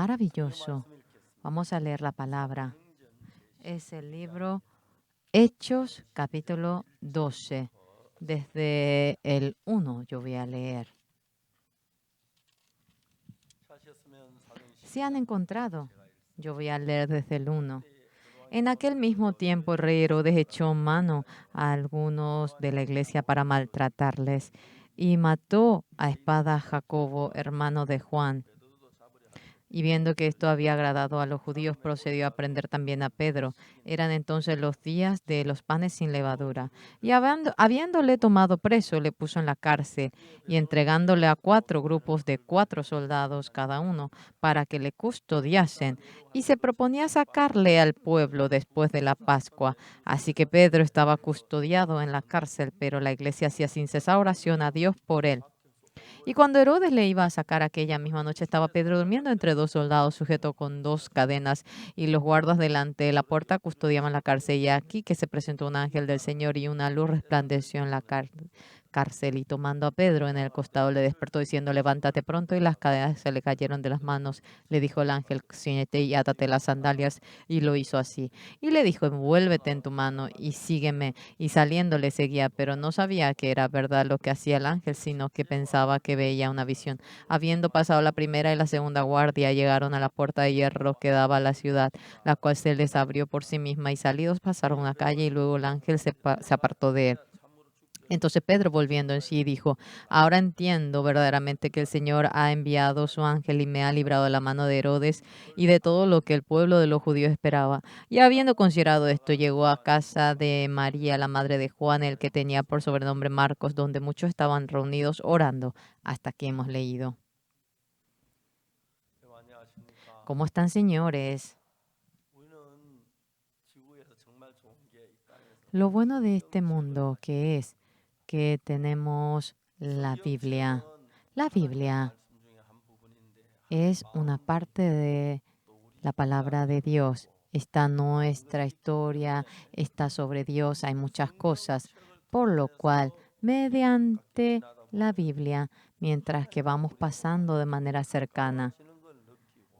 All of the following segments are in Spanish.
Maravilloso. Vamos a leer la palabra. Es el libro Hechos, capítulo 12. Desde el 1 yo voy a leer. Si han encontrado, yo voy a leer desde el 1. En aquel mismo tiempo, el rey Herodes echó mano a algunos de la iglesia para maltratarles y mató a espada a Jacobo, hermano de Juan. Y viendo que esto había agradado a los judíos, procedió a prender también a Pedro. Eran entonces los días de los panes sin levadura. Y habiéndole tomado preso, le puso en la cárcel y entregándole a 4 grupos de 4 soldados cada uno para que le custodiasen. Y se proponía sacarle al pueblo después de la Pascua. Así que Pedro estaba custodiado en la cárcel, pero la iglesia hacía sin cesar oración a Dios por él. Y cuando Herodes le iba a sacar aquella misma noche, estaba Pedro durmiendo entre 2 soldados, sujeto con 2 cadenas, y los guardas delante de la puerta custodiaban la cárcel. Y aquí que se presentó un ángel del Señor y una luz resplandeció en la cárcel, y tomando a Pedro en el costado le despertó diciendo, levántate pronto, y las cadenas se le cayeron de las manos. Le dijo el ángel, ciñete y átate las sandalias, y lo hizo así. Y le dijo, envuélvete en tu mano y sígueme. Y saliendo le seguía, pero no sabía que era verdad lo que hacía el ángel, sino que pensaba que veía una visión. Habiendo pasado la primera y la segunda guardia, llegaron a la puerta de hierro que daba a la ciudad, la cual se les abrió por sí misma, y salidos pasaron una calle, y luego el ángel se apartó de él. Entonces Pedro, volviendo en sí, dijo, ahora entiendo verdaderamente que el Señor ha enviado su ángel y me ha librado de la mano de Herodes y de todo lo que el pueblo de los judíos esperaba. Y habiendo considerado esto, llegó a casa de María, la madre de Juan, el que tenía por sobrenombre Marcos, donde muchos estaban reunidos orando. Hasta aquí hemos leído. ¿Cómo están, señores? Lo bueno de este mundo que es que tenemos la Biblia. La Biblia es una parte de la palabra de Dios. Está nuestra historia, está sobre Dios, hay muchas cosas, por lo cual, mediante la Biblia, mientras que vamos pasando de manera cercana,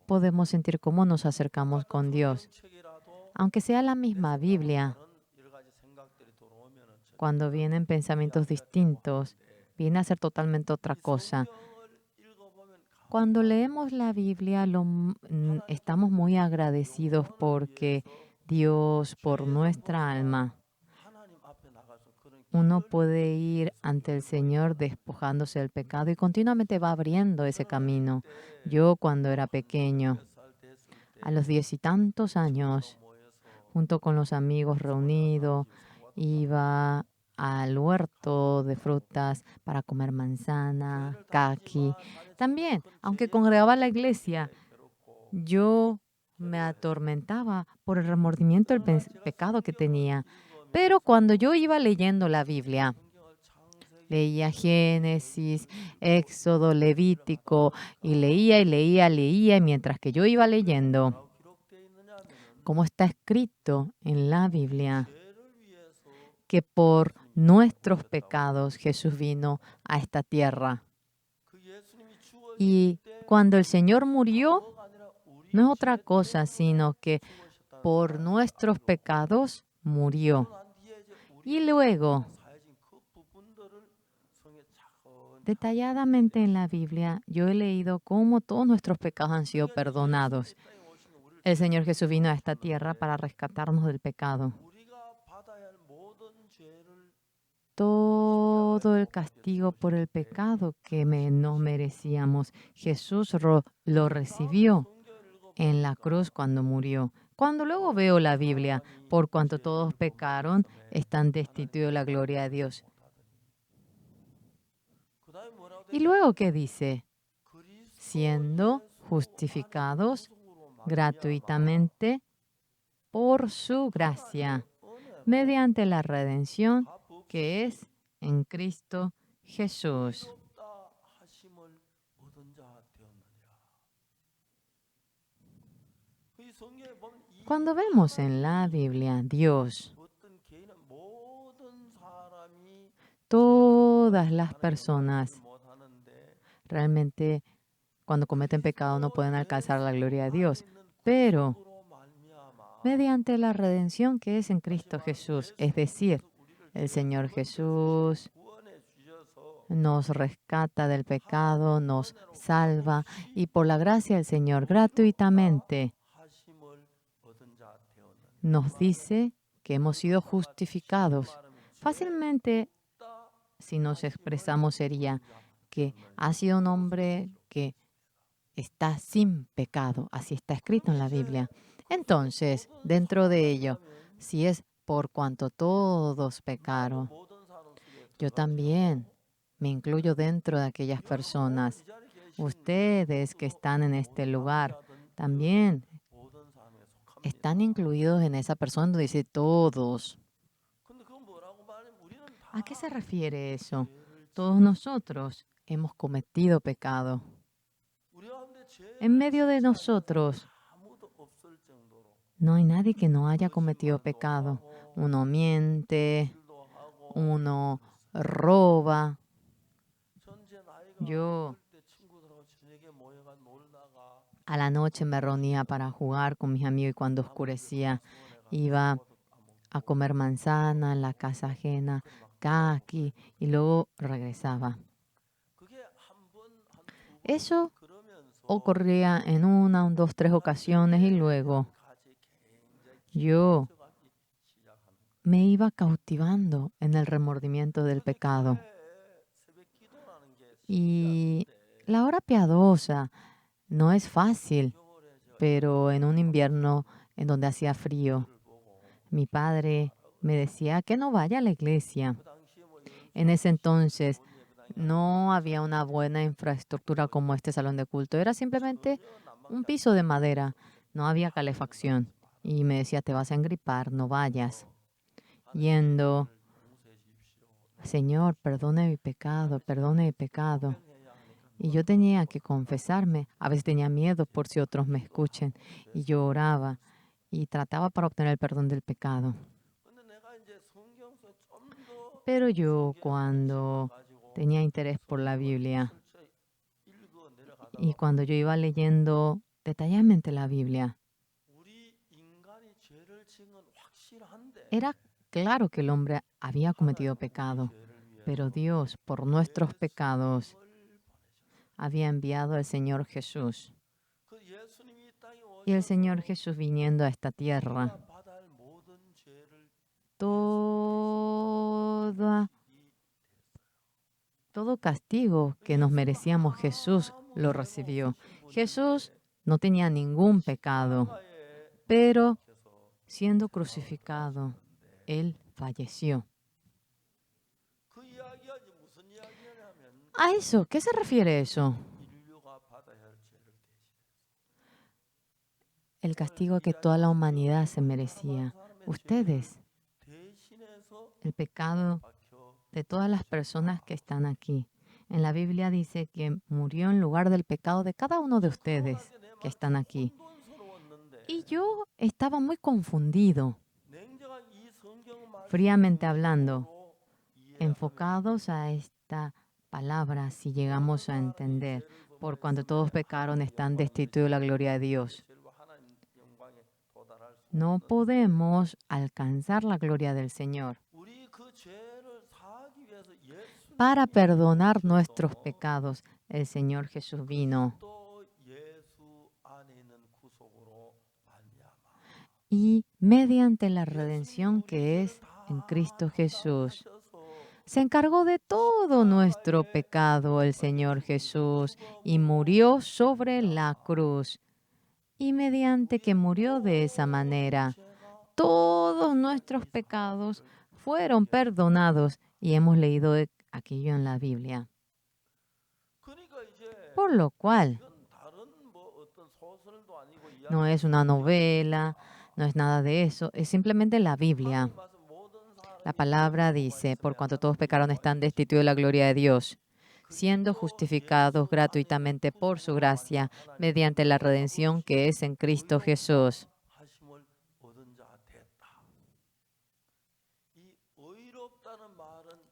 podemos sentir cómo nos acercamos con Dios. Aunque sea la misma Biblia, cuando vienen pensamientos distintos, viene a ser totalmente otra cosa. Cuando leemos la Biblia, estamos muy agradecidos porque Dios, por nuestra alma, uno puede ir ante el Señor despojándose del pecado y continuamente va abriendo ese camino. Yo cuando era pequeño, a los 10 y tantos años, junto con los amigos reunidos, iba al huerto de frutas para comer manzana, caqui. También, aunque congregaba en la iglesia, yo me atormentaba por el remordimiento del pecado que tenía. Pero cuando yo iba leyendo la Biblia, leía Génesis, Éxodo, Levítico, y leía, y mientras que yo iba leyendo, como está escrito en la Biblia, que por nuestros pecados Jesús vino a esta tierra. Y cuando el Señor murió, no es otra cosa, sino que por nuestros pecados murió. Y luego, detalladamente en la Biblia, yo he leído cómo todos nuestros pecados han sido perdonados. El Señor Jesús vino a esta tierra para rescatarnos del pecado. Todo el castigo por el pecado que no merecíamos, Jesús lo recibió en la cruz cuando murió. Cuando luego veo la Biblia, por cuanto todos pecaron, están destituidos de la gloria de Dios. Y luego, ¿qué dice? Siendo justificados gratuitamente por su gracia, mediante la redención que es en Cristo Jesús. Cuando vemos en la Biblia Dios, todas las personas realmente cuando cometen pecado no pueden alcanzar la gloria de Dios. Pero mediante la redención que es en Cristo Jesús, es decir, el Señor Jesús nos rescata del pecado, nos salva y por la gracia del Señor gratuitamente nos dice que hemos sido justificados. Fácilmente, si nos expresamos, sería que ha sido un hombre que está sin pecado. Así está escrito en la Biblia. Entonces, dentro de ello, si es por cuanto todos pecaron, yo también me incluyo dentro de aquellas personas. Ustedes que están en este lugar también están incluidos en esa persona donde dice todos. ¿A qué se refiere eso? Todos nosotros hemos cometido pecado. En medio de nosotros no hay nadie que no haya cometido pecado. Uno miente, uno roba. Yo a la noche me reunía para jugar con mis amigos y cuando oscurecía iba a comer manzana en la casa ajena, caqui, y luego regresaba. Eso ocurría en una, dos, tres ocasiones y luego yo me iba cautivando en el remordimiento del pecado. Y la hora piadosa no es fácil, pero en un invierno en donde hacía frío, mi padre me decía que no vaya a la iglesia. En ese entonces no había una buena infraestructura como este salón de culto. Era simplemente un piso de madera. No había calefacción. Y me decía, te vas a engripar, no vayas. Yendo, Señor, perdone mi pecado, perdone mi pecado. Y yo tenía que confesarme. A veces tenía miedo por si otros me escuchen. Y yo oraba y trataba para obtener el perdón del pecado. Pero yo cuando tenía interés por la Biblia y cuando yo iba leyendo detalladamente la Biblia, era claro que el hombre había cometido pecado, pero Dios, por nuestros pecados, había enviado al Señor Jesús. Y el Señor Jesús viniendo a esta tierra, todo castigo que nos merecíamos, Jesús lo recibió. Jesús no tenía ningún pecado, pero siendo crucificado, Él falleció. ¿A eso? ¿Qué se refiere eso? El castigo que toda la humanidad se merecía. Ustedes, el pecado de todas las personas que están aquí. En la Biblia dice que murió en lugar del pecado de cada uno de ustedes que están aquí. Y yo estaba muy confundido, fríamente hablando, enfocados a esta palabra, si llegamos a entender, por cuanto todos pecaron, están destituidos de la gloria de Dios. No podemos alcanzar la gloria del Señor. Para perdonar nuestros pecados, el Señor Jesús vino. Y mediante la redención que es en Cristo Jesús, se encargó de todo nuestro pecado el Señor Jesús y murió sobre la cruz. Y mediante que murió de esa manera, todos nuestros pecados fueron perdonados y hemos leído aquello en la Biblia. Por lo cual, no es una novela, no es nada de eso, es simplemente la Biblia. La palabra dice, por cuanto todos pecaron están destituidos de la gloria de Dios, siendo justificados gratuitamente por su gracia mediante la redención que es en Cristo Jesús.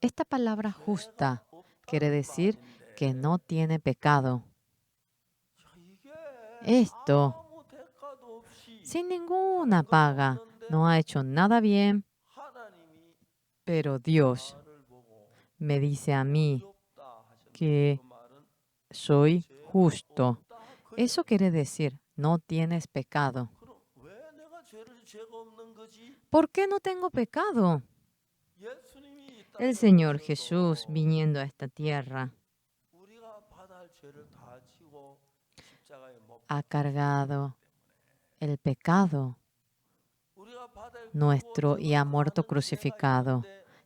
Esta palabra justa quiere decir que no tiene pecado. Esto sin ninguna paga. No ha hecho nada bien, pero Dios me dice a mí que soy justo. Eso quiere decir, no tienes pecado. ¿Por qué no tengo pecado? El Señor Jesús viniendo a esta tierra ha cargado el pecado nuestro y ha muerto crucificado.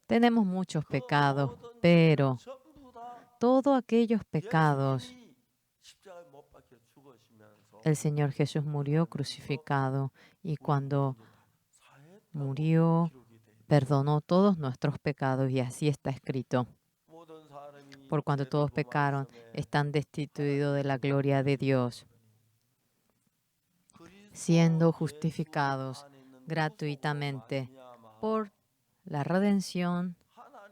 Tenemos muchos pecados, pero todos aquellos pecados, el Señor Jesús murió crucificado y cuando murió, perdonó todos nuestros pecados y así está escrito. Por cuanto todos pecaron, están destituidos de la gloria de Dios, siendo justificados gratuitamente por la redención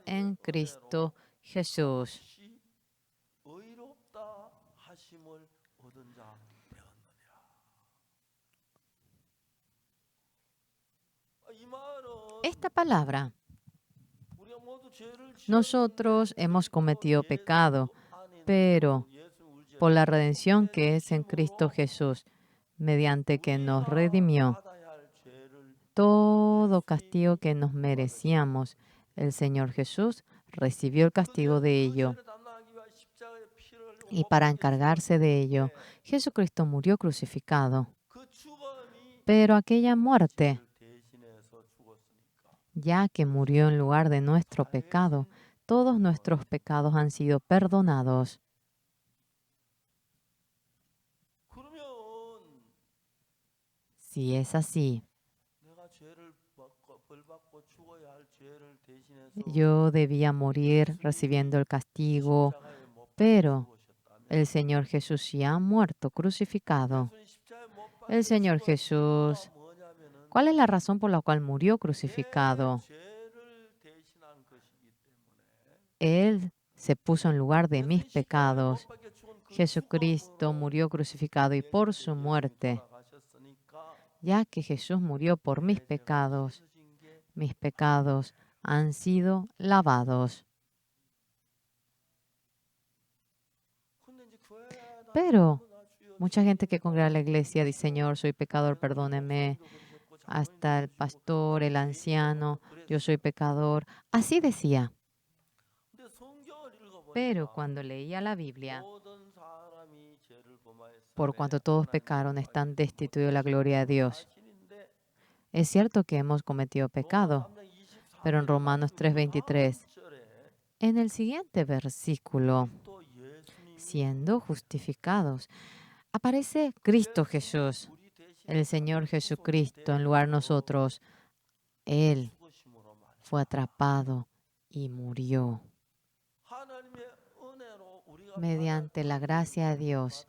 en Cristo Jesús. Esta palabra, nosotros hemos cometido pecado, pero por la redención que es en Cristo Jesús, mediante que nos redimió, todo castigo que nos merecíamos, el Señor Jesús recibió el castigo de ello. Y para encargarse de ello, Jesucristo murió crucificado. Pero aquella muerte, ya que murió en lugar de nuestro pecado, todos nuestros pecados han sido perdonados. Si es así, yo debía morir recibiendo el castigo, pero el Señor Jesús ya ha muerto crucificado. El Señor Jesús, ¿cuál es la razón por la cual murió crucificado? Él se puso en lugar de mis pecados. Jesucristo murió crucificado y por su muerte, ya que Jesús murió por mis pecados han sido lavados. Pero mucha gente que congrega a la iglesia dice, Señor, soy pecador, perdóneme. Hasta el pastor, el anciano, yo soy pecador. Así decía. Pero cuando leía la Biblia, por cuanto todos pecaron, están destituidos de la gloria de Dios. Es cierto que hemos cometido pecado, pero en Romanos 3:23, en el siguiente versículo, siendo justificados, aparece Cristo Jesús, el Señor Jesucristo, en lugar de nosotros. Él fue atrapado y murió. Mediante la gracia de Dios,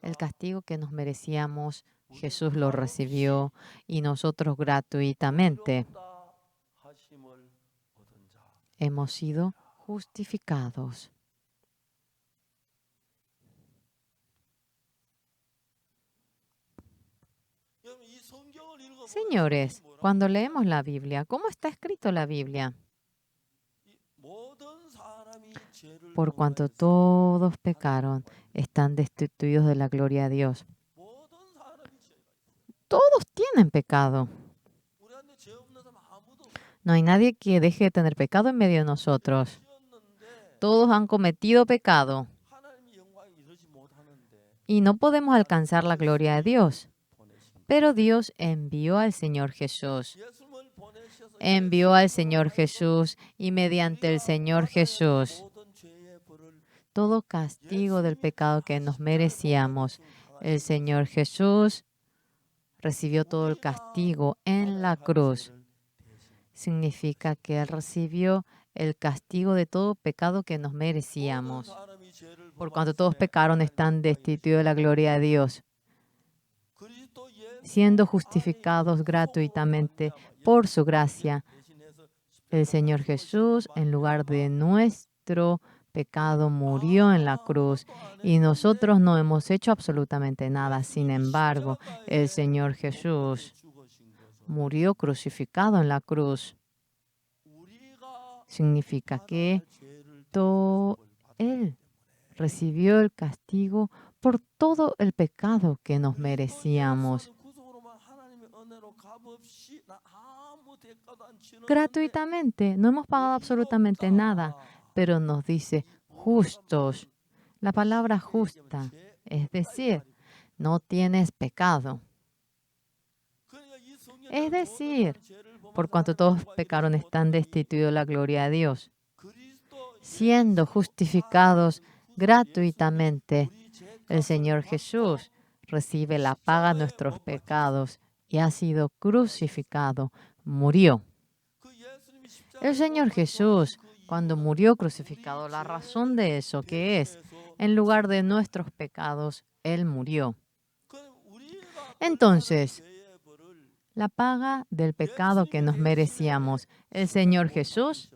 el castigo que nos merecíamos, Jesús lo recibió y nosotros gratuitamente hemos sido justificados. Señores, cuando leemos la Biblia, ¿cómo está escrito la Biblia? Por cuanto todos pecaron, están destituidos de la gloria de Dios. Todos tienen pecado. No hay nadie que deje de tener pecado en medio de nosotros. Todos han cometido pecado. Y no podemos alcanzar la gloria de Dios. Pero Dios envió al Señor Jesús. Envió al Señor Jesús y mediante el Señor Jesús, todo castigo del pecado que nos merecíamos, el Señor Jesús recibió todo el castigo en la cruz. Significa que Él recibió el castigo de todo pecado que nos merecíamos. Por cuanto todos pecaron, están destituidos de la gloria de Dios, siendo justificados gratuitamente por su gracia. El Señor Jesús, en lugar de nuestro pecado murió en la cruz y nosotros no hemos hecho absolutamente nada. Sin embargo, el Señor Jesús murió crucificado en la cruz. Significa que Él recibió el castigo por todo el pecado que nos merecíamos. Gratuitamente, no hemos pagado absolutamente nada, pero nos dice justos. La palabra justa, es decir, no tienes pecado. Es decir, por cuanto todos pecaron, están destituidos de la gloria de Dios, siendo justificados gratuitamente. El Señor Jesús recibe la paga de nuestros pecados y ha sido crucificado, murió. El Señor Jesús, cuando murió crucificado, la razón de eso, ¿qué es? En lugar de nuestros pecados, Él murió. Entonces, la paga del pecado que nos merecíamos, el Señor Jesús,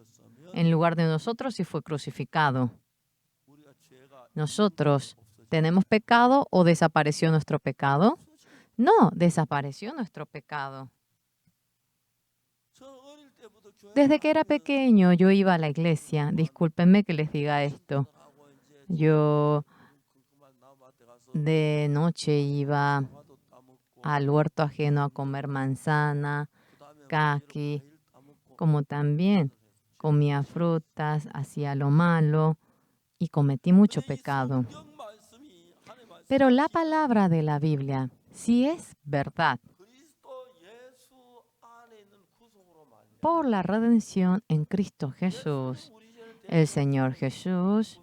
en lugar de nosotros, sí fue crucificado. Nosotros, ¿tenemos pecado o desapareció nuestro pecado? No, desapareció nuestro pecado. Desde que era pequeño yo iba a la iglesia. Discúlpenme que les diga esto. Yo de noche iba al huerto ajeno a comer manzana, caqui, como también comía frutas, hacía lo malo y cometí mucho pecado. Pero la palabra de la Biblia, si es verdad, por la redención en Cristo Jesús, el Señor Jesús,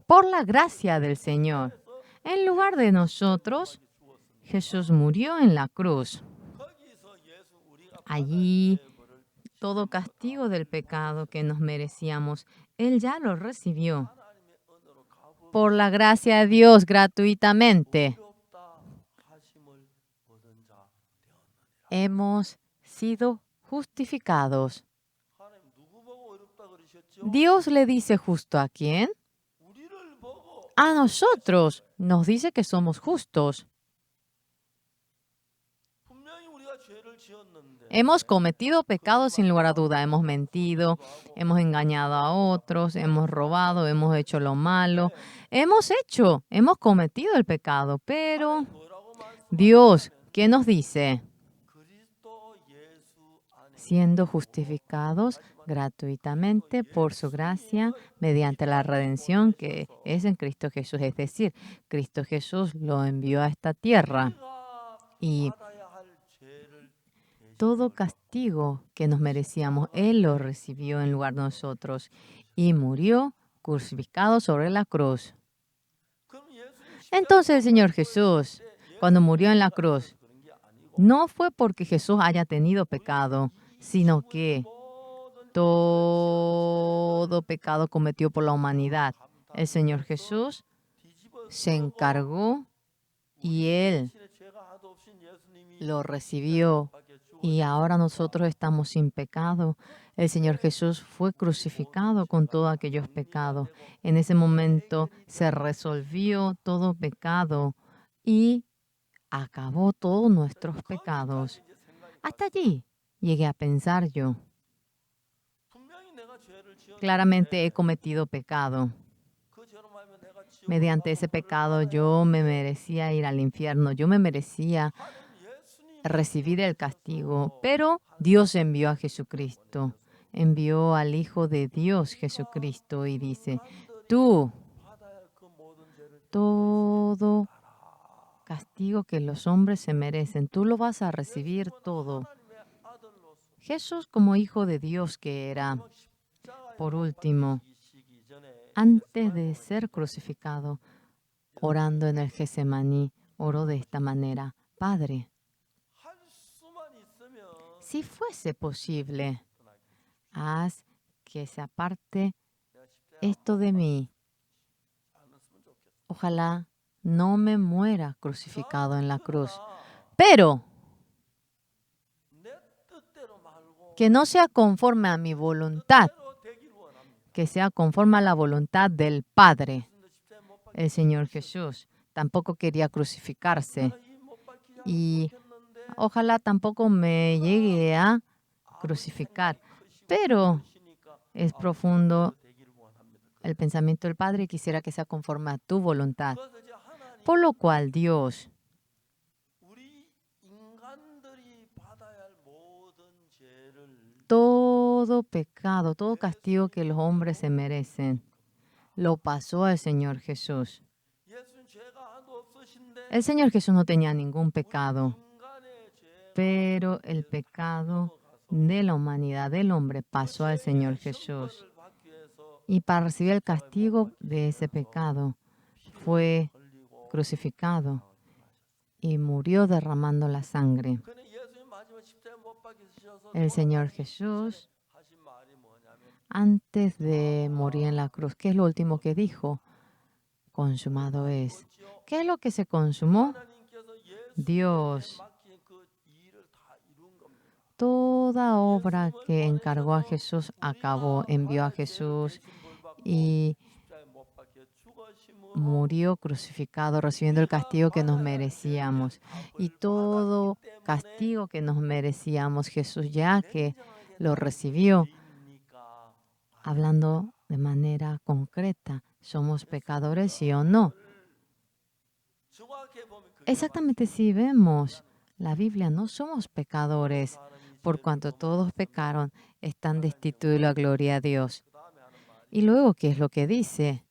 por la gracia del Señor, en lugar de nosotros, Jesús murió en la cruz. Allí, todo castigo del pecado que nos merecíamos, Él ya lo recibió. Por la gracia de Dios, gratuitamente, hemos sido justificados. Dios le dice justo ¿a quién? A nosotros. Nos dice que somos justos. Hemos cometido pecados sin lugar a duda. Hemos mentido, hemos engañado a otros, hemos robado, hemos hecho lo malo. Hemos cometido el pecado. Pero Dios, ¿qué nos dice? Siendo justificados gratuitamente por su gracia mediante la redención que es en Cristo Jesús. Es decir, Cristo Jesús lo envió a esta tierra y todo castigo que nos merecíamos, Él lo recibió en lugar de nosotros y murió crucificado sobre la cruz. Entonces el Señor Jesús, cuando murió en la cruz, no fue porque Jesús haya tenido pecado, sino que todo pecado cometido por la humanidad. El Señor Jesús se encargó y Él lo recibió. Y ahora nosotros estamos sin pecado. El Señor Jesús fue crucificado con todos aquellos pecados. En ese momento se resolvió todo pecado y acabó todos nuestros pecados. Hasta allí llegué a pensar yo. Claramente he cometido pecado. Mediante ese pecado yo me merecía ir al infierno, yo me merecía recibir el castigo, pero Dios envió a Jesucristo, envió al Hijo de Dios Jesucristo y dice, tú, todo castigo que los hombres se merecen, tú lo vas a recibir todo. Jesús como Hijo de Dios que era, por último, antes de ser crucificado, orando en el Getsemaní, oró de esta manera, Padre, si fuese posible, haz que se aparte esto de mí. Ojalá no me muera crucificado en la cruz. Pero que no sea conforme a mi voluntad, que sea conforme a la voluntad del Padre. El Señor Jesús tampoco quería crucificarse y ojalá tampoco me llegue a crucificar, pero es profundo el pensamiento del Padre y quisiera que sea conforme a tu voluntad. Por lo cual Dios todo pecado, todo castigo que los hombres se merecen, lo pasó al Señor Jesús. El Señor Jesús no tenía ningún pecado, pero el pecado de la humanidad, del hombre, pasó al Señor Jesús. Y para recibir el castigo de ese pecado, fue crucificado y murió derramando la sangre. El Señor Jesús, antes de morir en la cruz, ¿qué es lo último que dijo? Consumado es. ¿Qué es lo que se consumó? Dios. Toda obra que encargó a Jesús acabó, envió a Jesús y murió crucificado, recibiendo el castigo que nos merecíamos. Y todo castigo que nos merecíamos, Jesús ya que lo recibió, hablando de manera concreta, ¿somos pecadores, sí o no? Exactamente, si vemos la Biblia, no somos pecadores, por cuanto todos pecaron, están destituidos de la gloria de Dios. Y luego, ¿qué es lo que dice?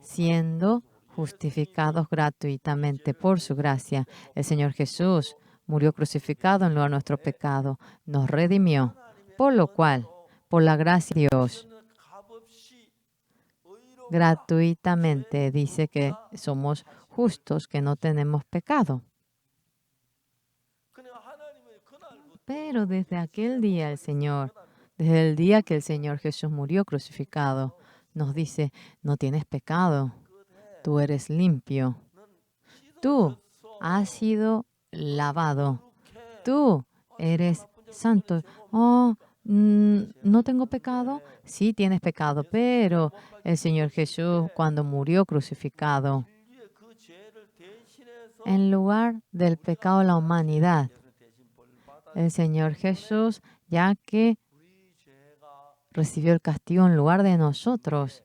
Siendo justificados gratuitamente por su gracia. El Señor Jesús murió crucificado en lugar de nuestro pecado, nos redimió, por lo cual, por la gracia de Dios, gratuitamente dice que somos justos, que no tenemos pecado. Pero desde aquel día el Señor, desde el día que el Señor Jesús murió crucificado, nos dice, no tienes pecado, tú eres limpio, tú has sido lavado, tú eres santo. Oh, no tengo pecado. Sí tienes pecado, pero el Señor Jesús cuando murió crucificado, en lugar del pecado de la humanidad, el Señor Jesús, ya que recibió el castigo en lugar de nosotros,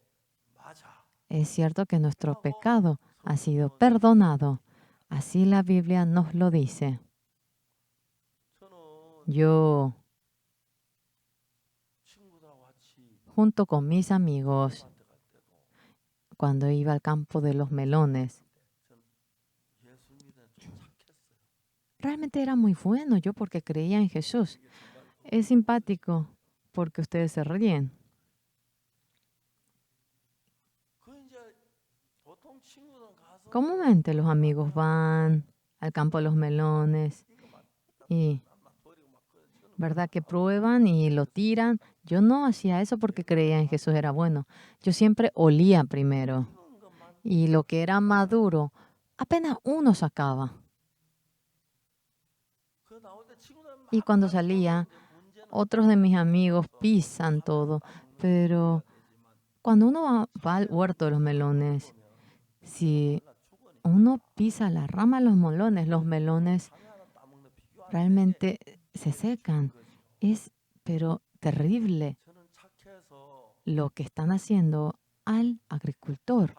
es cierto que nuestro pecado ha sido perdonado. Así la Biblia nos lo dice. Yo, junto con mis amigos, cuando iba al campo de los melones, realmente era muy bueno yo porque creía en Jesús. Es simpático porque ustedes se ríen. Comúnmente los amigos van al campo de los melones y, ¿verdad? Que prueban y lo tiran. Yo no hacía eso porque creía en Jesús era bueno. Yo siempre olía primero y lo que era maduro, apenas uno sacaba. Y cuando salía, otros de mis amigos pisan todo, pero cuando uno va al huerto de los melones, si uno pisa la rama de los melones realmente se secan. Es, pero terrible lo que están haciendo al agricultor.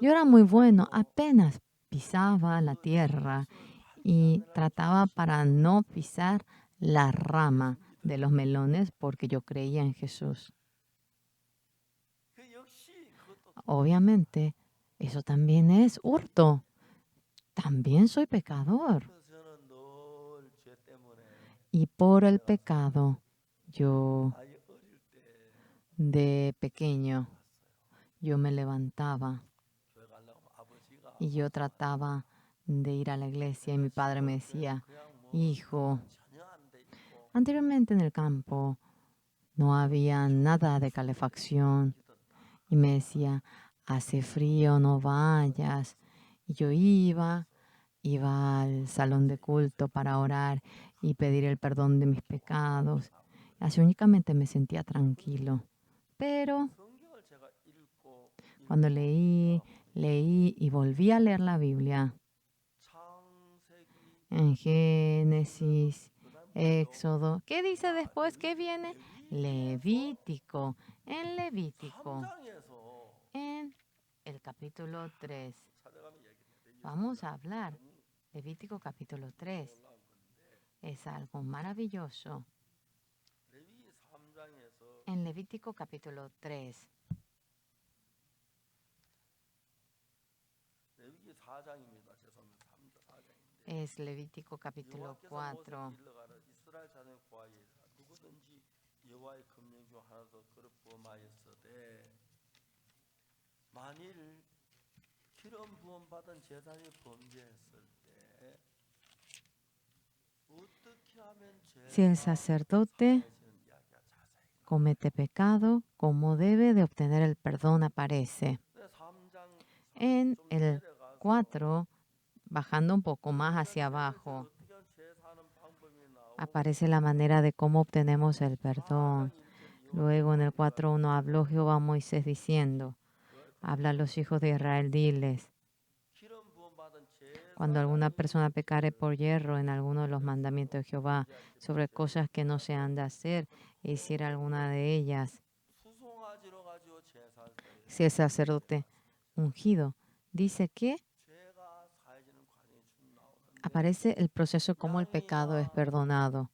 Yo era muy bueno, apenas pisaba la tierra y trataba para no pisar la rama de los melones porque yo creía en Jesús. Obviamente, eso también es hurto. También soy pecador. Y por el pecado, yo de pequeño, yo me levantaba y yo trataba de ir a la iglesia y mi padre me decía, hijo, anteriormente en el campo no había nada de calefacción y me decía, hace frío, no vayas. Y yo iba al salón de culto para orar y pedir el perdón de mis pecados. Así únicamente me sentía tranquilo. Pero cuando leí y volví a leer la Biblia, en Génesis, Éxodo, ¿qué dice después? ¿Qué viene? Levítico. En Levítico, en el capítulo 3. Vamos a hablar. Levítico capítulo 3. Es algo maravilloso. En Levítico capítulo 3. Es Levítico capítulo 4. Si el sacerdote comete pecado, ¿cómo debe de obtener el perdón? Aparece en el 4, bajando un poco más hacia abajo. Aparece la manera de cómo obtenemos el perdón. Luego en el 4:1 habló Jehová a Moisés diciendo, habla a los hijos de Israel, diles, cuando alguna persona pecare por hierro en alguno de los mandamientos de Jehová sobre cosas que no se han de hacer e hiciera alguna de ellas, si el sacerdote ungido dice que aparece el proceso como el pecado es perdonado,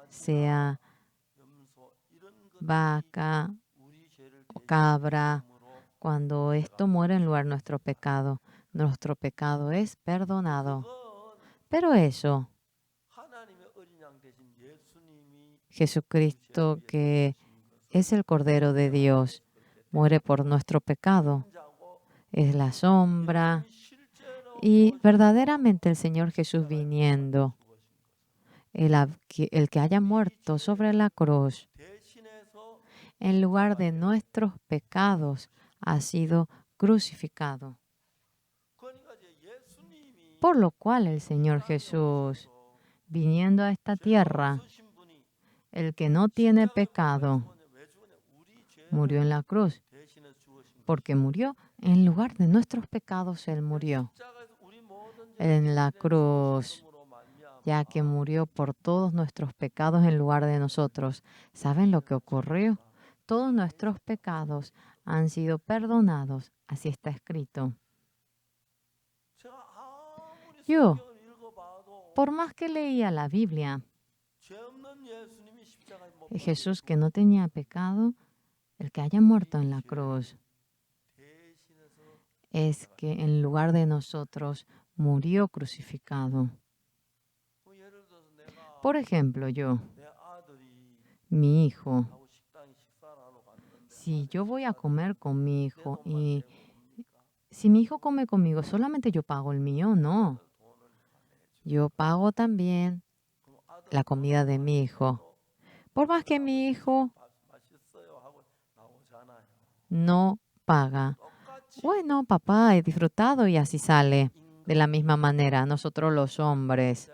sea vaca o cabra, cuando esto muere en lugar de nuestro pecado es perdonado. Pero eso, Jesucristo, que es el Cordero de Dios, muere por nuestro pecado, es la sombra. Y verdaderamente el Señor Jesús viniendo, el que haya muerto sobre la cruz, en lugar de nuestros pecados, ha sido crucificado. Por lo cual el Señor Jesús, viniendo a esta tierra, el que no tiene pecado, murió en la cruz, porque murió en lugar de nuestros pecados, Él murió en la cruz, ya que murió por todos nuestros pecados en lugar de nosotros. ¿Saben lo que ocurrió? Todos nuestros pecados han sido perdonados, así está escrito. Yo, por más que leía la Biblia, Jesús que no tenía pecado, el que haya muerto en la cruz, es que en lugar de nosotros murió crucificado. Por ejemplo, mi hijo, si yo voy a comer con mi hijo y si mi hijo come conmigo, solamente yo pago el mío, no. Yo pago también la comida de mi hijo. Por más que mi hijo no paga. Bueno, papá, he disfrutado y así sale. De la misma manera, nosotros los hombres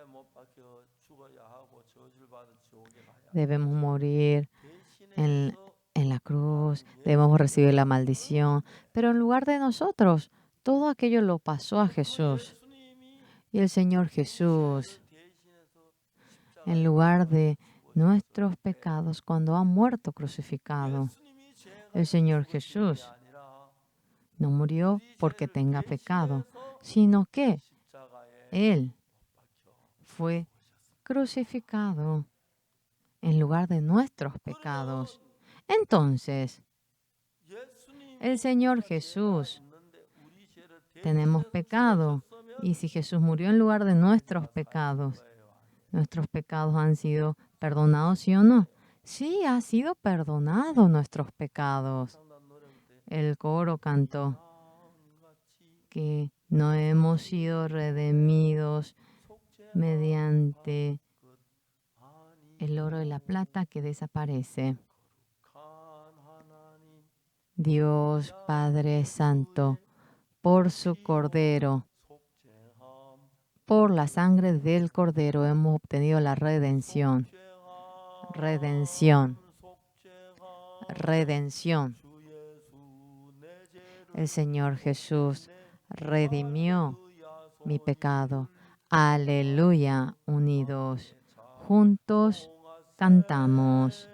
debemos morir en la cruz, debemos recibir la maldición, pero en lugar de nosotros, todo aquello lo pasó a Jesús. Y el Señor Jesús, en lugar de nuestros pecados, cuando ha muerto crucificado, el Señor Jesús no murió porque tenga pecado, sino que Él fue crucificado en lugar de nuestros pecados. Entonces, el Señor Jesús, tenemos pecado, y si Jesús murió en lugar de nuestros pecados han sido perdonados, ¿sí o no? Sí, ha sido perdonado nuestros pecados. El coro cantó que no hemos sido redimidos mediante el oro y la plata que desaparece. Dios Padre Santo, por su Cordero, por la sangre del Cordero hemos obtenido la redención. redención, redención. El Señor Jesús redimió mi pecado. Aleluya, unidos, juntos cantamos.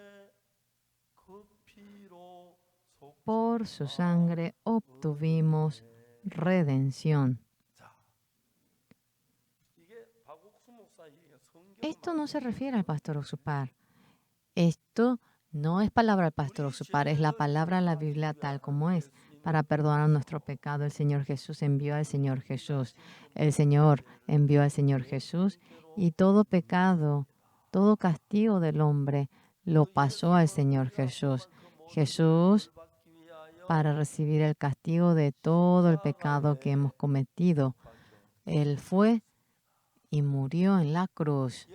Por su sangre obtuvimos redención. Esto no se refiere al pastor Oxupar. Esto no es palabra del pastor Oxupar, es la palabra de la Biblia tal como es. Para perdonar nuestro pecado, el Señor Jesús envió al Señor Jesús. El Señor envió al Señor Jesús y todo pecado, todo castigo del hombre lo pasó al Señor Jesús. Jesús, para recibir el castigo de todo el pecado que hemos cometido, Él fue y murió en la cruz.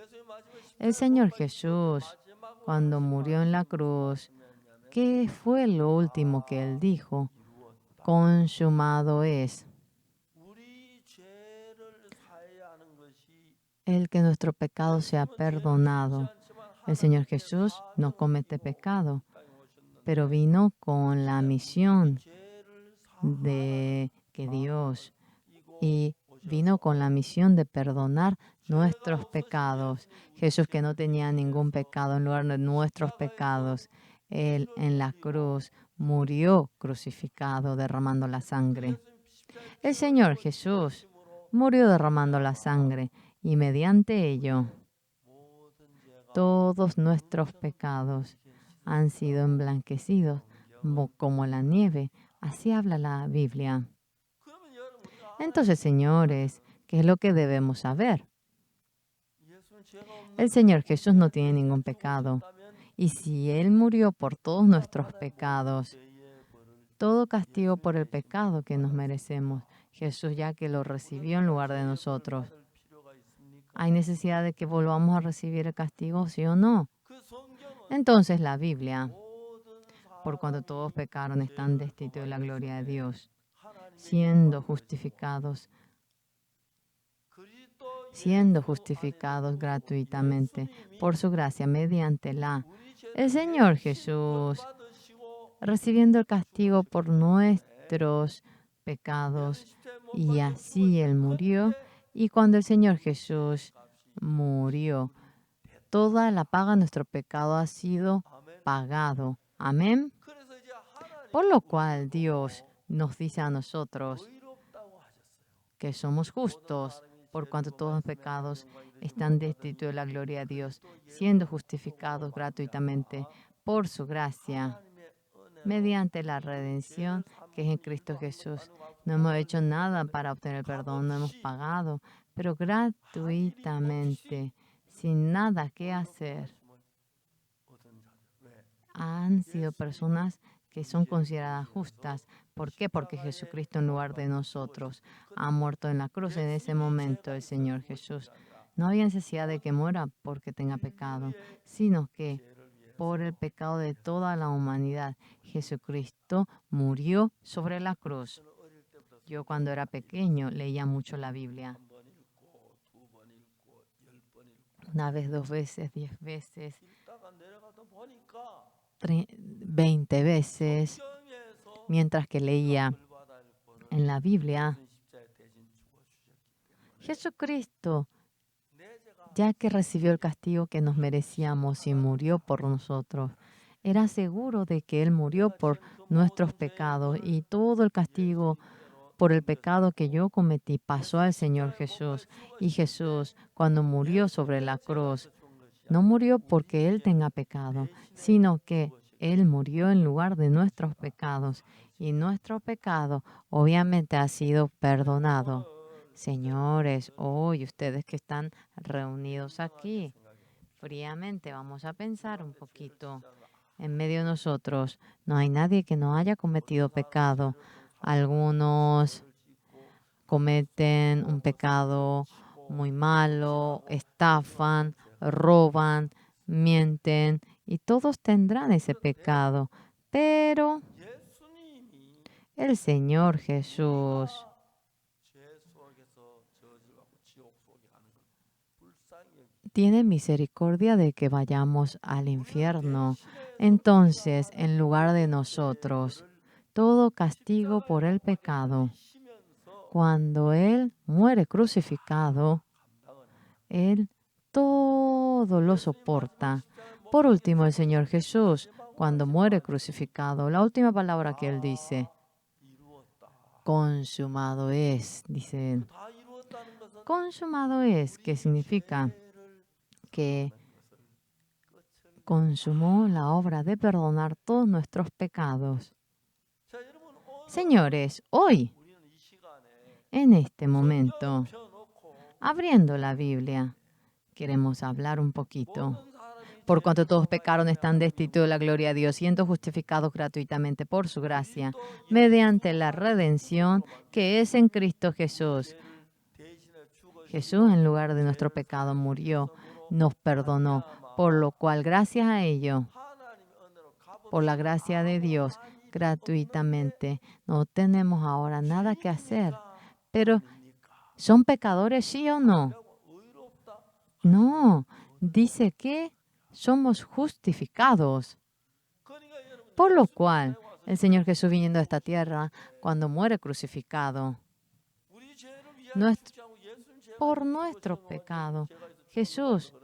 El Señor Jesús, cuando murió en la cruz, ¿qué fue lo último que Él dijo? Consumado es. El que nuestro pecado sea perdonado. El Señor Jesús no comete pecado, pero vino con la misión de que Dios y vino con la misión de perdonar nuestros pecados. Jesús, que no tenía ningún pecado, en lugar de nuestros pecados, Él en la cruz murió crucificado, derramando la sangre. El Señor Jesús murió derramando la sangre y mediante ello todos nuestros pecados han sido emblanquecidos como la nieve. Así habla la Biblia. Entonces, señores, ¿qué es lo que debemos saber? El Señor Jesús no tiene ningún pecado. Y si Él murió por todos nuestros pecados, todo castigo por el pecado que nos merecemos, Jesús ya que lo recibió en lugar de nosotros, ¿hay necesidad de que volvamos a recibir el castigo, sí o no? Entonces la Biblia, por cuanto todos pecaron, están destituidos de la gloria de Dios, siendo justificados gratuitamente por su gracia mediante el Señor Jesús, recibiendo el castigo por nuestros pecados, y así Él murió. Y cuando el Señor Jesús murió, toda la paga de nuestro pecado ha sido pagado. Amén. Por lo cual Dios nos dice a nosotros que somos justos, por cuanto todos los pecados están destituidos de la gloria de Dios, siendo justificados gratuitamente por su gracia, mediante la redención que es en Cristo Jesús. No hemos hecho nada para obtener perdón, no hemos pagado, pero gratuitamente, sin nada que hacer, han sido personas que son consideradas justas. ¿Por qué? Porque Jesucristo en lugar de nosotros ha muerto en la cruz. En ese momento el Señor Jesús no había necesidad de que muera porque tenga pecado, sino que por el pecado de toda la humanidad, Jesucristo murió sobre la cruz. Yo cuando era pequeño leía mucho la Biblia. Una vez, 2 veces, 10 veces, 20 veces, mientras que leía en la Biblia. Jesucristo, ya que recibió el castigo que nos merecíamos y murió por nosotros, era seguro de que Él murió por nuestros pecados y todo el castigo por el pecado que yo cometí pasó al Señor Jesús. Y Jesús, cuando murió sobre la cruz, no murió porque Él tenga pecado, sino que Él murió en lugar de nuestros pecados. Y nuestro pecado obviamente ha sido perdonado. Señores, hoy ustedes que están reunidos aquí, fríamente vamos a pensar un poquito. En medio de nosotros no hay nadie que no haya cometido pecado. Algunos cometen un pecado muy malo, estafan, roban, mienten y todos tendrán ese pecado. Pero el Señor Jesús tiene misericordia de que vayamos al infierno. Entonces, en lugar de nosotros, todo castigo por el pecado, cuando Él muere crucificado, Él todo lo soporta. Por último, el Señor Jesús, cuando muere crucificado, la última palabra que Él dice, consumado es, dice Él. Consumado es, que significa que consumó la obra de perdonar todos nuestros pecados. Señores, hoy, en este momento, abriendo la Biblia, queremos hablar un poquito. Por cuanto todos pecaron, están destituidos de la gloria de Dios, siendo justificados gratuitamente por su gracia, mediante la redención que es en Cristo Jesús. Jesús, en lugar de nuestro pecado, murió, nos perdonó, por lo cual, gracias a ello, por la gracia de Dios, gratuitamente, no tenemos ahora nada que hacer. Pero, ¿son pecadores, sí o no? No, dice que somos justificados. Por lo cual, el Señor Jesús viniendo a esta tierra, cuando muere crucificado, por nuestro pecado, Jesús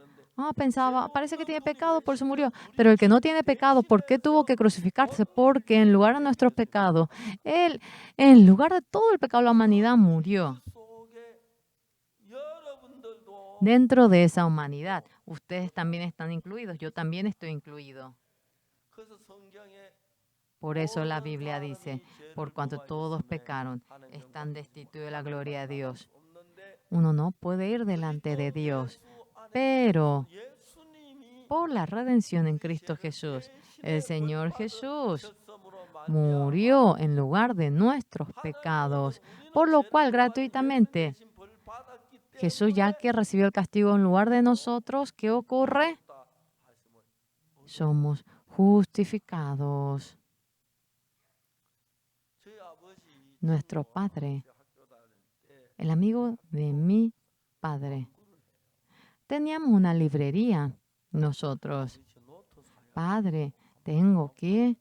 pensaba, parece que tiene pecado, por eso murió. Pero el que no tiene pecado, ¿por qué tuvo que crucificarse? Porque en lugar de nuestros pecados, Él, en lugar de todo el pecado de la humanidad, murió. Dentro de esa humanidad, ustedes también están incluidos, yo también estoy incluido. Por eso la Biblia dice, por cuanto todos pecaron, están destituidos de la gloria de Dios. Uno no puede ir delante de Dios, pero por la redención en Cristo Jesús, el Señor Jesús murió en lugar de nuestros pecados, por lo cual gratuitamente Jesús, ya que recibió el castigo en lugar de nosotros, ¿qué ocurre? Somos justificados. Nuestro padre, el amigo de mi padre, teníamos una librería nosotros. Padre, tengo que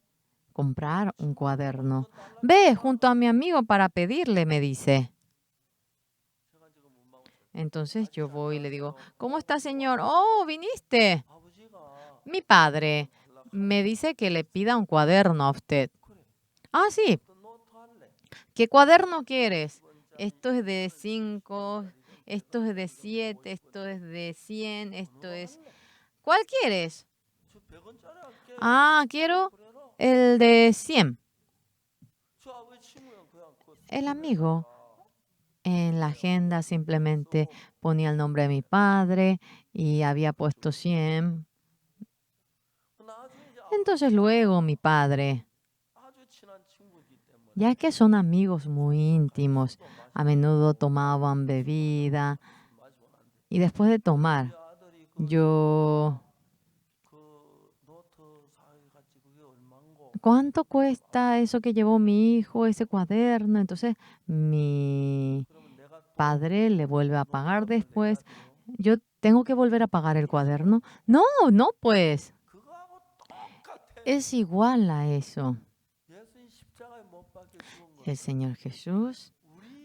comprar un cuaderno. Ve junto a mi amigo para pedirle, me dice. Entonces yo voy y le digo, ¿cómo está, señor? Oh, viniste. Mi padre me dice que le pida un cuaderno a usted. Ah, sí. ¿Qué cuaderno quieres? Esto es de 5, esto es de 7, esto es de 100, esto es... ¿Cuál quieres? Ah, quiero el de 100. El amigo en la agenda simplemente ponía el nombre de mi padre y había puesto 100. Entonces luego mi padre, ya que son amigos muy íntimos, a menudo tomaban bebida y después de tomar, yo, ¿cuánto cuesta eso que llevó mi hijo, ese cuaderno? Entonces mi padre le vuelve a pagar después. Yo tengo que volver a pagar el cuaderno. No, no, pues. Es igual a eso. El Señor Jesús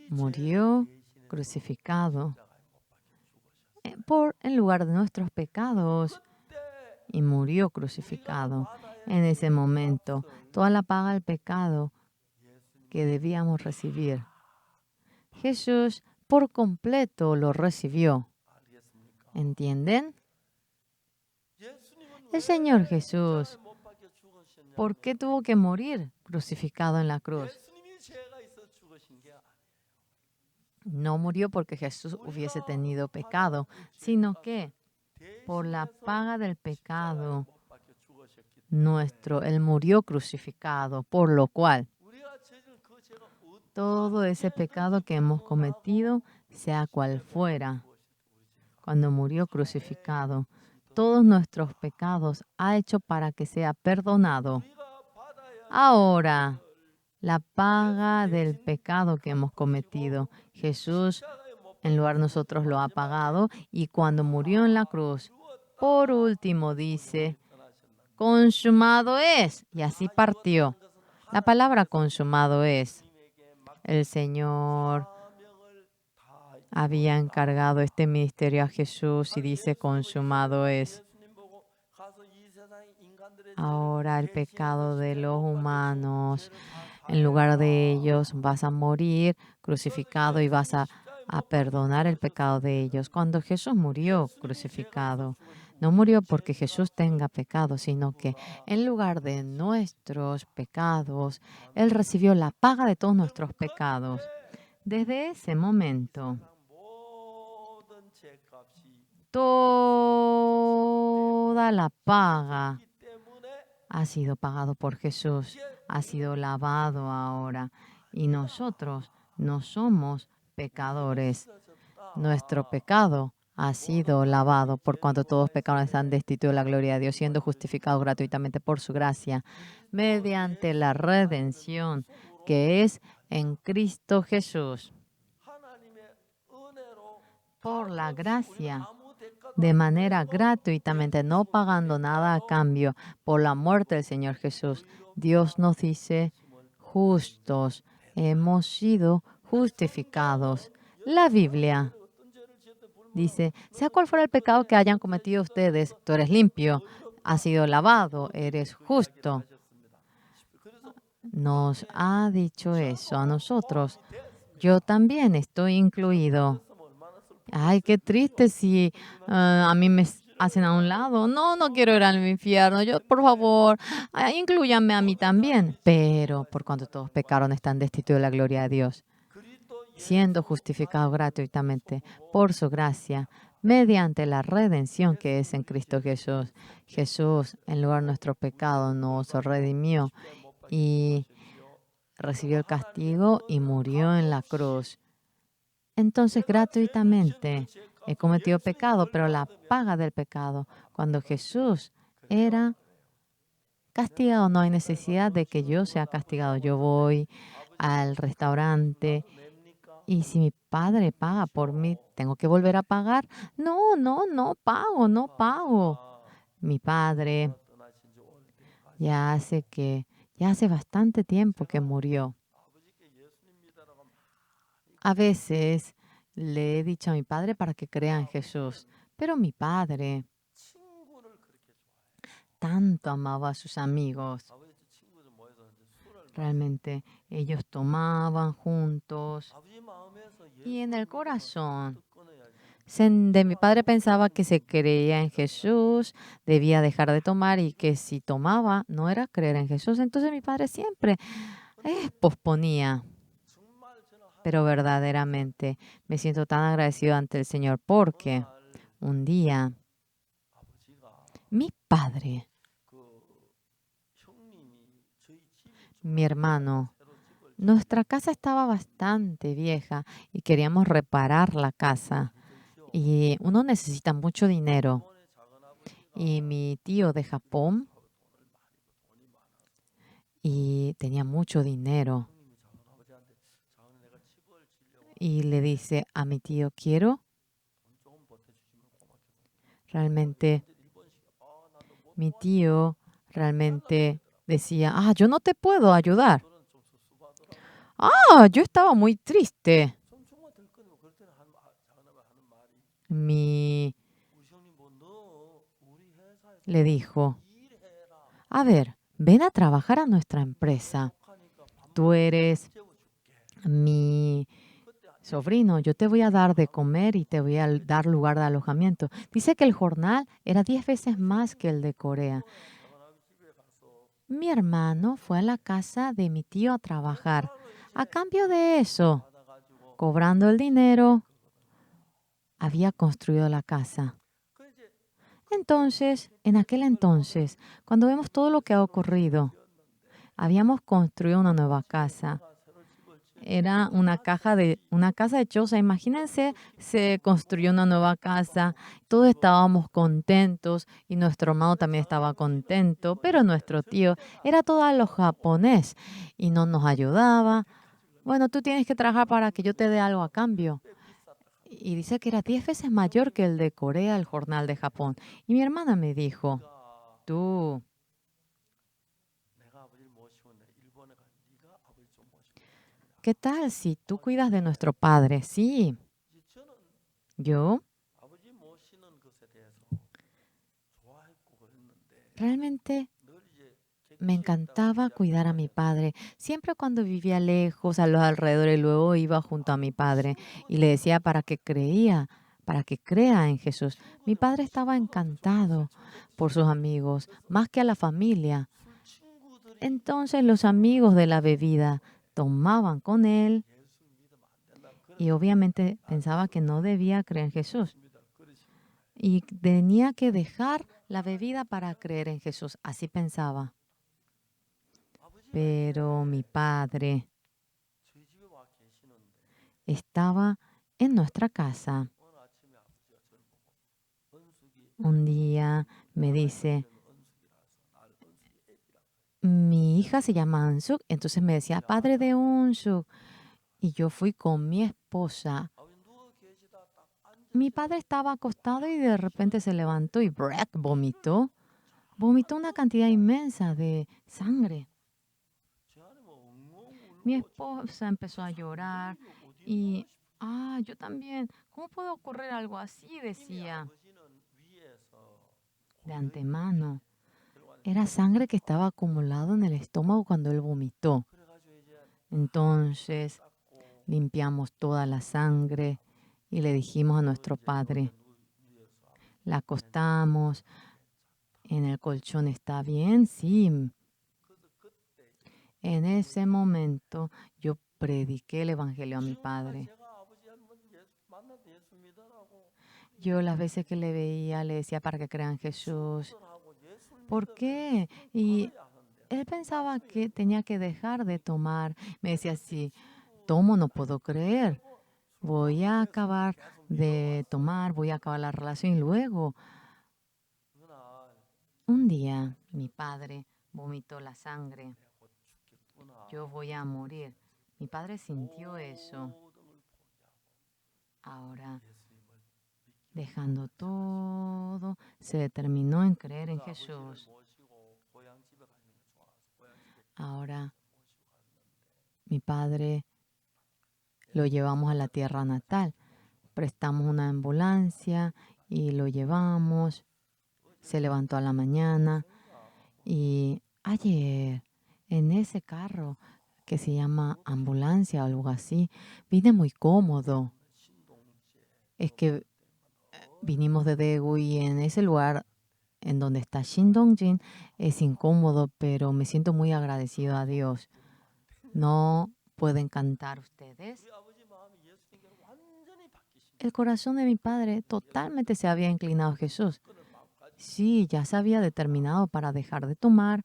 murió crucificado en lugar de nuestros pecados y murió crucificado. En ese momento, toda la paga del pecado que debíamos recibir, Jesús por completo lo recibió. ¿Entienden? El Señor Jesús, ¿por qué tuvo que morir crucificado en la cruz? No murió porque Jesús hubiese tenido pecado, sino que por la paga del pecado nuestro, Él murió crucificado, por lo cual todo ese pecado que hemos cometido, sea cual fuera, cuando murió crucificado, todos nuestros pecados ha hecho para que sea perdonado. Ahora, la paga del pecado que hemos cometido, Jesús En lugar de nosotros lo ha pagado. Y cuando murió en la cruz, por último dice, consumado es. Y así partió. La palabra consumado es. El Señor había encargado este ministerio a Jesús y dice, consumado es. Ahora el pecado de los humanos, en lugar de ellos, vas a morir crucificado y vas a perdonar el pecado de ellos. Cuando Jesús murió crucificado, no murió porque Jesús tenga pecado, sino que en lugar de nuestros pecados, Él recibió la paga de todos nuestros pecados. Desde ese momento, toda la paga ha sido pagado por Jesús, ha sido lavado ahora. Y nosotros no somos pecadores. Nuestro pecado ha sido lavado por cuanto todos pecaron están destituidos de la gloria de Dios, siendo justificados gratuitamente por su gracia, mediante la redención que es en Cristo Jesús. Por la gracia, de manera gratuitamente, no pagando nada a cambio, por la muerte del Señor Jesús. Dios nos dice, justos, hemos sido justificados. La Biblia dice, sea cual fuera el pecado que hayan cometido ustedes, tú eres limpio, has sido lavado, eres justo. Nos ha dicho eso a nosotros. Yo también estoy incluido. Ay, qué triste si a mí me hacen a un lado. No, no quiero ir al infierno. Yo, por favor, inclúyanme a mí también. Pero por cuanto todos pecaron, están destituidos de la gloria de Dios, siendo justificados gratuitamente por su gracia, mediante la redención que es en Cristo Jesús. Jesús, en lugar de nuestro pecado, nos redimió y recibió el castigo y murió en la cruz. Entonces, gratuitamente he cometido pecado, pero la paga del pecado, cuando Jesús era castigado, no hay necesidad de que yo sea castigado. Yo voy al restaurante y si mi padre paga por mí, ¿tengo que volver a pagar? No, no, no pago, no pago. Mi padre ya hace bastante tiempo que murió. A veces le he dicho a mi padre para que crea en Jesús, pero mi padre tanto amaba a sus amigos. Realmente ellos tomaban juntos y en el corazón de mi padre pensaba que se creía en Jesús, debía dejar de tomar y que si tomaba no era creer en Jesús. Entonces mi padre siempre posponía. Pero verdaderamente me siento tan agradecido ante el Señor porque un día mi padre, mi hermano, nuestra casa estaba bastante vieja y queríamos reparar la casa. Y uno necesita mucho dinero. Y mi tío de Japón y tenía mucho dinero. Y le dice a mi tío, quiero realmente, mi tío realmente decía, yo no te puedo ayudar. Yo estaba muy triste. Le dijo, a ver, ven a trabajar a nuestra empresa. Tú eres mi sobrino, yo te voy a dar de comer y te voy a dar lugar de alojamiento. Dice que el jornal era 10 veces más que el de Corea. Mi hermano fue a la casa de mi tío a trabajar. A cambio de eso, cobrando el dinero, había construido la casa. Entonces, en aquel entonces, cuando vemos todo lo que ha ocurrido, habíamos construido una nueva casa. Era una casa de choza. Imagínense, se construyó una nueva casa. Todos estábamos contentos y nuestro hermano también estaba contento, pero nuestro tío era todo a lo japonés y no nos ayudaba. Bueno, tú tienes que trabajar para que yo te dé algo a cambio. y dice que era 10 veces mayor que el de Corea, el jornal de Japón. Y mi hermana me dijo, tú, ¿qué tal si tú cuidas de nuestro padre? Sí, yo realmente me encantaba cuidar a mi padre. Siempre cuando vivía lejos, a los alrededores, luego iba junto a mi padre y le decía para que crea en Jesús. Mi padre estaba encantado por sus amigos, más que a la familia. Entonces los amigos de la bebida tomaban con él y obviamente pensaba que no debía creer en Jesús y tenía que dejar la bebida para creer en Jesús. Así pensaba. Pero mi padre estaba en nuestra casa. Un día me dice, mi hija se llama Ansuk, entonces me decía, padre de Unsuk. Y yo fui con mi esposa. Mi padre estaba acostado y de repente se levantó y ¡brac! Vomitó. Vomitó una cantidad inmensa de sangre. Mi esposa empezó a llorar y, yo también. ¿Cómo puede ocurrir algo así? Decía de antemano. Era sangre que estaba acumulado en el estómago cuando él vomitó. Entonces limpiamos toda la sangre y le dijimos a nuestro padre, la acostamos, en el colchón está bien, sí. En ese momento yo prediqué el evangelio a mi padre. Yo las veces que le veía le decía para que crean Jesús. ¿Por qué? Y él pensaba que tenía que dejar de tomar. Me decía, si tomo no puedo creer. Voy a acabar de tomar, voy a acabar la relación y luego, un día, mi padre vomitó la sangre. Yo voy a morir. Mi padre sintió eso. Ahora, dejando todo, se determinó en creer en Jesús. Ahora, mi padre lo llevamos a la tierra natal. Prestamos una ambulancia y lo llevamos. Se levantó a la mañana y ayer en ese carro que se llama ambulancia o algo así, vine muy cómodo. Es que vinimos de Daegu y en ese lugar en donde está Shindongjin es incómodo, pero me siento muy agradecido a Dios. ¿No pueden cantar ustedes? El corazón de mi padre totalmente se había inclinado a Jesús. Sí, ya se había determinado para dejar de tomar.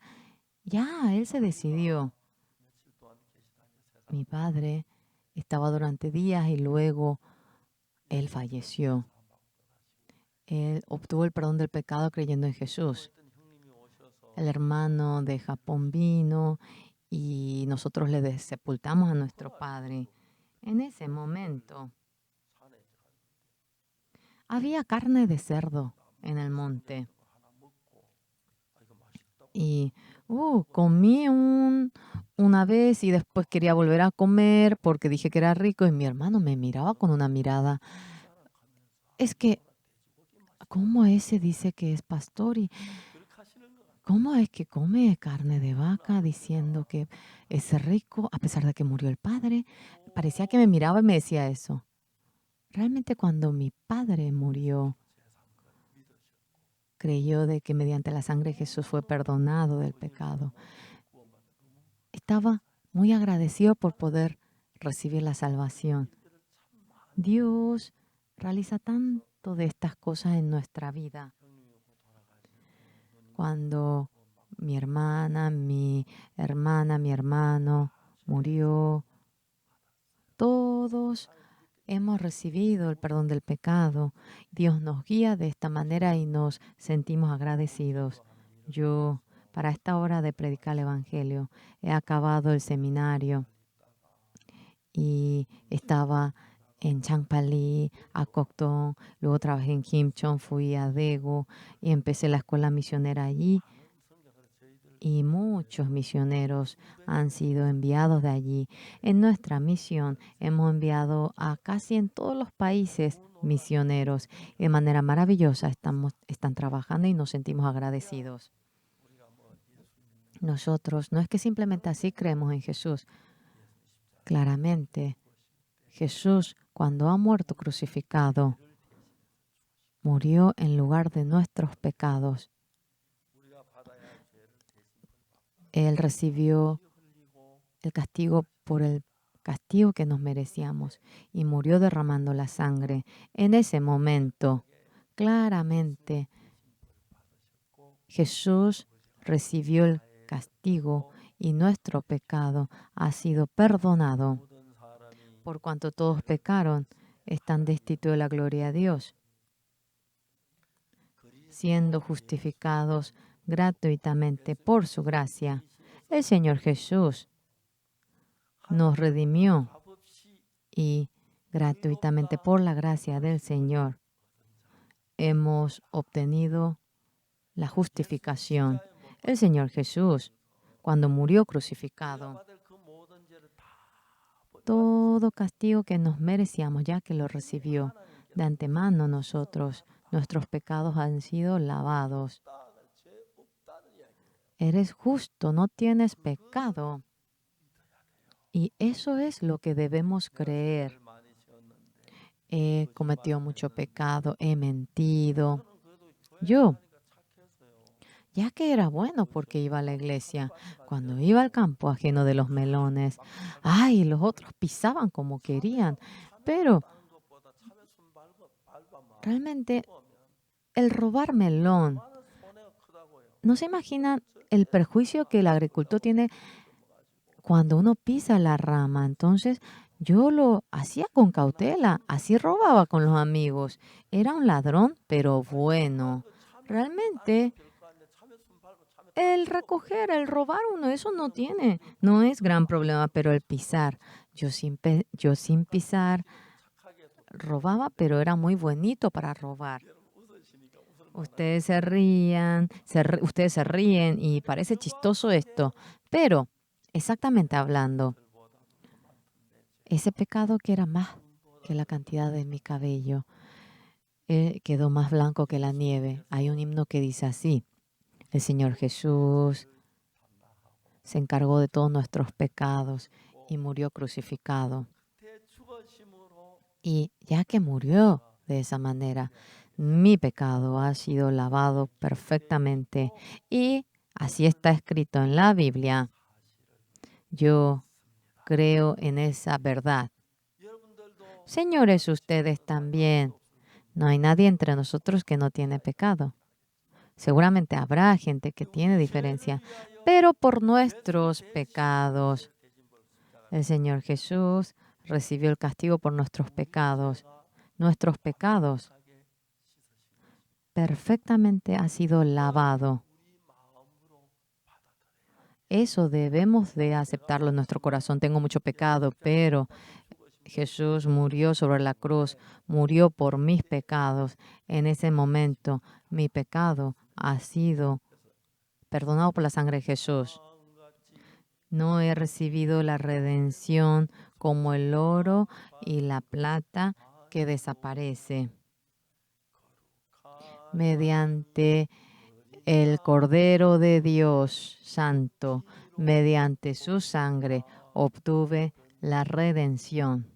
Ya, él se decidió. Mi padre estaba durante días y luego él falleció. Él obtuvo el perdón del pecado creyendo en Jesús. El hermano de Japón vino y nosotros le sepultamos a nuestro padre. En ese momento había carne de cerdo en el monte y comí una vez y después quería volver a comer porque dije que era rico y mi hermano me miraba con una mirada. Es que, ¿cómo ese dice que es pastor y cómo es que come carne de vaca diciendo que es rico a pesar de que murió el padre? Parecía que me miraba y me decía eso. Realmente cuando mi padre murió, creyó de que mediante la sangre de Jesús fue perdonado del pecado. Estaba muy agradecido por poder recibir la salvación. Dios realiza tanto de estas cosas en nuestra vida. Cuando mi hermano murió, todos hemos recibido el perdón del pecado. Dios nos guía de esta manera y nos sentimos agradecidos. Yo, para esta hora de predicar el Evangelio, he acabado el seminario y estaba en Changpali, a Kokdong, luego trabajé en Kimchon, fui a Daegu y empecé la escuela misionera allí. Y muchos misioneros han sido enviados de allí. En nuestra misión hemos enviado a casi en todos los países misioneros. Y de manera maravillosa están trabajando y nos sentimos agradecidos. Nosotros no es que simplemente así creemos en Jesús. Claramente, Jesús, cuando ha muerto crucificado, murió en lugar de nuestros pecados. Él recibió el castigo por el castigo que nos merecíamos y murió derramando la sangre. En ese momento, claramente, Jesús recibió el castigo y nuestro pecado ha sido perdonado. Por cuanto todos pecaron, están destituidos de la gloria de Dios, siendo justificados gratuitamente por su gracia. El Señor Jesús nos redimió y gratuitamente por la gracia del Señor hemos obtenido la justificación. El Señor Jesús, cuando murió crucificado, todo castigo que nos merecíamos, ya que lo recibió de antemano nosotros, nuestros pecados han sido lavados. Eres justo, no tienes pecado. Y eso es lo que debemos creer. He cometido mucho pecado, he mentido. Yo, ya que era bueno porque iba a la iglesia, cuando iba al campo ajeno de los melones, ay, los otros pisaban como querían, pero realmente el robar melón, no se imaginan el perjuicio que el agricultor tiene cuando uno pisa la rama. Entonces yo lo hacía con cautela, así robaba con los amigos. Era un ladrón, pero bueno. Realmente el recoger, el robar uno, eso no es gran problema, pero el pisar, yo sin pisar robaba, pero era muy bonito para robar. Ustedes se ríen y parece chistoso esto, pero exactamente hablando, ese pecado que era más que la cantidad de mi cabello, quedó más blanco que la nieve. Hay un himno que dice así: el Señor Jesús se encargó de todos nuestros pecados y murió crucificado. Y ya que murió de esa manera, mi pecado ha sido lavado perfectamente. Y así está escrito en la Biblia. Yo creo en esa verdad. Señores, ustedes también. No hay nadie entre nosotros que no tiene pecado. Seguramente habrá gente que tiene diferencia, pero por nuestros pecados, el Señor Jesús recibió el castigo por nuestros pecados. Nuestros pecados perfectamente ha sido lavado. Eso debemos de aceptarlo en nuestro corazón. Tengo mucho pecado, pero Jesús murió sobre la cruz, murió por mis pecados. En ese momento, mi pecado ha sido perdonado por la sangre de Jesús. No he recibido la redención como el oro y la plata que desaparece. Mediante el Cordero de Dios Santo, mediante su sangre, obtuve la redención.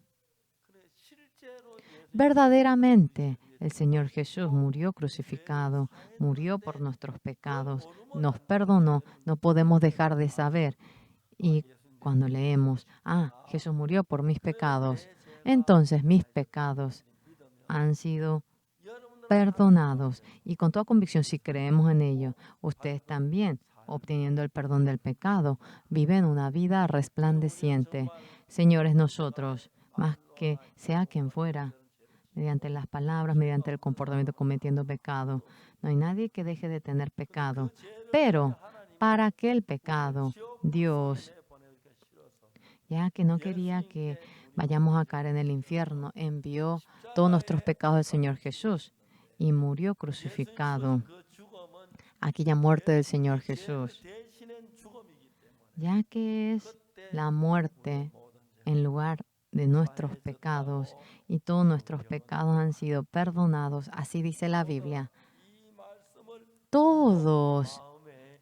Verdaderamente, el Señor Jesús murió crucificado, murió por nuestros pecados, nos perdonó, no podemos dejar de saber. Y cuando leemos, Jesús murió por mis pecados, entonces mis pecados han sido perdonados. Y con toda convicción, si creemos en ello, ustedes también, obteniendo el perdón del pecado, viven una vida resplandeciente. Señores, nosotros, más que sea quien fuera, mediante las palabras, mediante el comportamiento, cometiendo pecado, no hay nadie que deje de tener pecado. Pero para que el pecado, Dios, ya que no quería que vayamos a caer en el infierno. Envió todos nuestros pecados al Señor Jesús y murió crucificado. Aquella muerte del Señor Jesús, ya que es la muerte en lugar de nuestros pecados y todos nuestros pecados han sido perdonados. Así dice la Biblia. Todos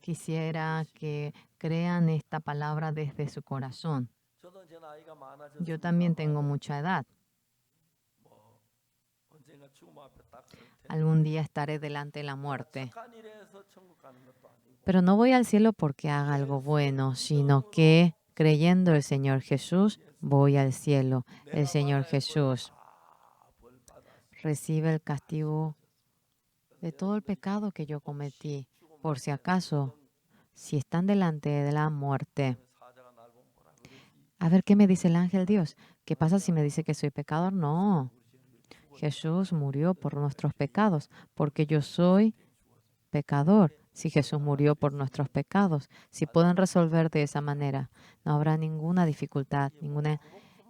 quisiera que crean esta palabra desde su corazón. Yo también tengo mucha edad. Algún día estaré delante de la muerte. Pero no voy al cielo porque haga algo bueno, sino que creyendo el Señor Jesús, voy al cielo. El Señor Jesús recibe el castigo de todo el pecado que yo cometí. Por si acaso, si están delante de la muerte, a ver qué me dice el ángel Dios. ¿Qué pasa si me dice que soy pecador? No. Jesús murió por nuestros pecados, porque yo soy pecador. Si Jesús murió por nuestros pecados, si pueden resolver de esa manera, no habrá ninguna dificultad, ninguna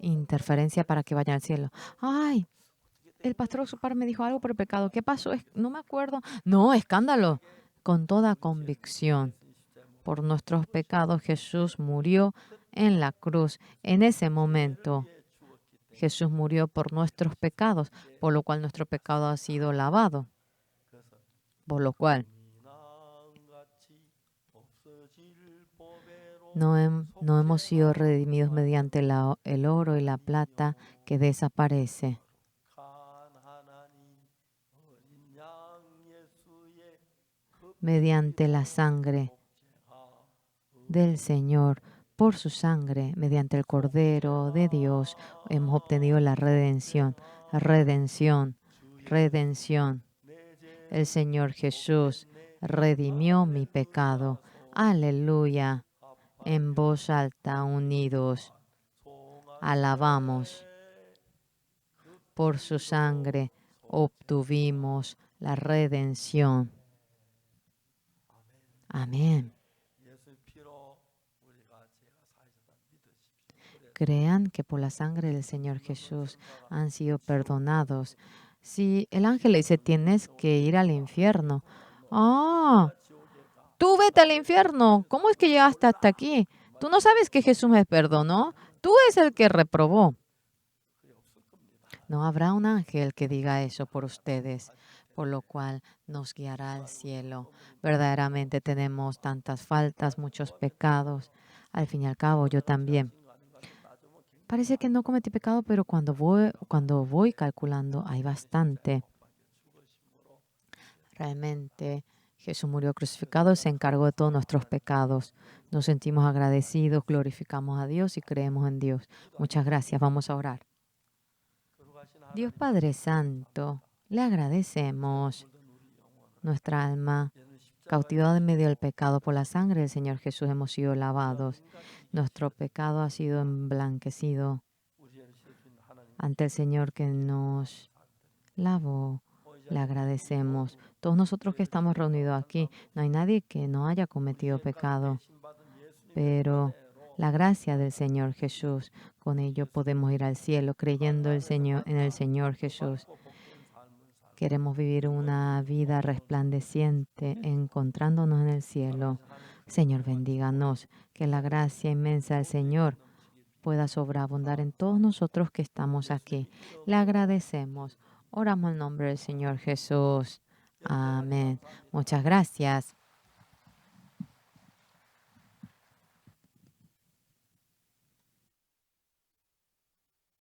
interferencia para que vayan al cielo. Ay, el pastor Supar me dijo algo por el pecado. ¿Qué pasó? No me acuerdo. No, escándalo. Con toda convicción, por nuestros pecados, Jesús murió en la cruz. En ese momento, Jesús murió por nuestros pecados, por lo cual nuestro pecado ha sido lavado. Por lo cual no hemos sido redimidos mediante el oro y la plata que desaparece. Mediante la sangre del Señor, por su sangre, mediante el Cordero de Dios, hemos obtenido la redención, redención, redención. El Señor Jesús redimió mi pecado. Aleluya. En voz alta, unidos, alabamos. Por su sangre obtuvimos la redención. Amén. Crean que por la sangre del Señor Jesús han sido perdonados. Si el ángel le dice, tienes que ir al infierno. Ah, tú vete al infierno. ¿Cómo es que llegaste hasta aquí? Tú no sabes que Jesús me perdonó. Tú es el que reprobó. No habrá un ángel que diga eso por ustedes, por lo cual nos guiará al cielo. Verdaderamente tenemos tantas faltas, muchos pecados. Al fin y al cabo, yo también. Parece que no cometí pecado, pero cuando voy calculando, hay bastante. Realmente Jesús murió crucificado y se encargó de todos nuestros pecados. Nos sentimos agradecidos, glorificamos a Dios y creemos en Dios. Muchas gracias. Vamos a orar. Dios Padre Santo, le agradecemos nuestra alma cautivada en medio del pecado. Por la sangre del Señor Jesús hemos sido lavados. Nuestro pecado ha sido emblanquecido ante el Señor que nos lavó. Le agradecemos. Todos nosotros que estamos reunidos aquí, no hay nadie que no haya cometido pecado, pero la gracia del Señor Jesús, con ello podemos ir al cielo creyendo en el Señor Jesús. Queremos vivir una vida resplandeciente, encontrándonos en el cielo. Señor, bendíganos, que la gracia inmensa del Señor pueda sobreabundar en todos nosotros que estamos aquí. Le agradecemos. Oramos en nombre del Señor Jesús. Amén. Muchas gracias.